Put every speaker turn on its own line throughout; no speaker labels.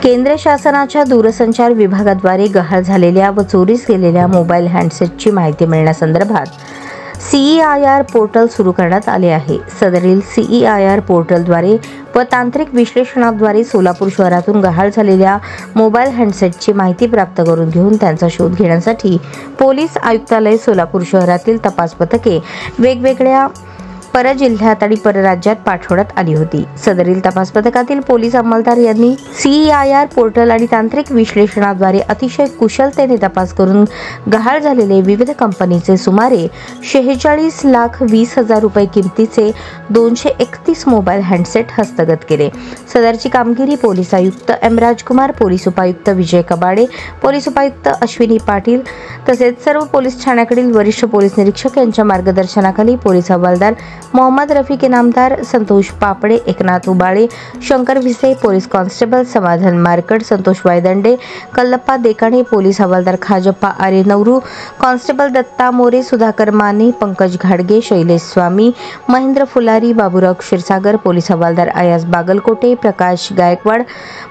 केंद्र शासनाच्या दूरसंचार विभागाद्वारे गहाळ झालेल्या व चोरीस गेलेल्या मोबाईल हँडसेटची माहिती मिळण्यासंदर्भात CEIR पोर्टल सुरू करण्यात आले आहे। सदरील CEIR पोर्टलद्वारे व तांत्रिक विश्लेषणाद्वारे सोलापूर शहरातून गहाळ झालेल्या मोबाईल हँडसेटची माहिती प्राप्त करून घेऊन त्यांचा शोध घेण्यासाठी पोलीस आयुक्तालय सोलापूर शहरातील तपास पथके वेगवेगळ्या परजिल्ह्यात आणि परराज्यात पाठवण्यात आली होती। सदरील तपास पथकातील पोलीस अंमलदार यांनी CEIR पोर्टल आणि तांत्रिक विश्लेषणाद्वारे अतिशय कुशलतेने तपास करून गहाळ झालेले विविध कंपनीचे सुमारे 46,20,000 रुपये किमतीचे 231 मोबाईल हँडसेट हस्तगत केले। सदरची कामगिरी पोलीस आयुक्त M. राजकुमार, पोलीस उपायुक्त विजय कबाडे, पोलीस उपायुक्त अश्विनी पाटील तसेच सर्व पोलीस ठाण्याकडील वरिष्ठ पोलीस निरीक्षक यांच्या मार्गदर्शनाखाली पोलीस हवालदार मोहम्मद रफिक इनामदार, संतोष पापड़े, एकनाथ उबाळे, शंकर भिसे, पोलीस कॉन्स्टेबल समाधान मारकड, संतोष वायदंडे, कल्लप्पा देकाणे, पोलीस हवालदार खाजप्पा आरे नवरू, कॉन्स्टेबल दत्ता मोरे, सुधाकर माने, पंकज घाडगे, शैलेश स्वामी, महेंद्र फुलारी, बाबूराव क्षीरसागर, पोलीस हवालदार अयाज बागलकोटे, प्रकाश गायकवाड,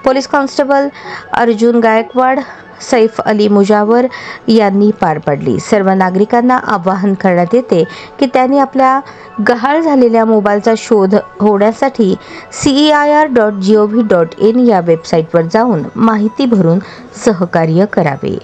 पोलीस कॉन्स्टेबल अर्जुन गायकवाड, सैफ अली मुजावर यांनी पार पाडली। सर्व नागरिकांना आवाहन करण्यात येते की त्यांनी आपल्या गहाळ झालेल्या मोबाईलचा शोध होण्यासाठी CEIR.gov.in या वेबसाईटवर जाऊन माहिती भरून सहकार्य करावे।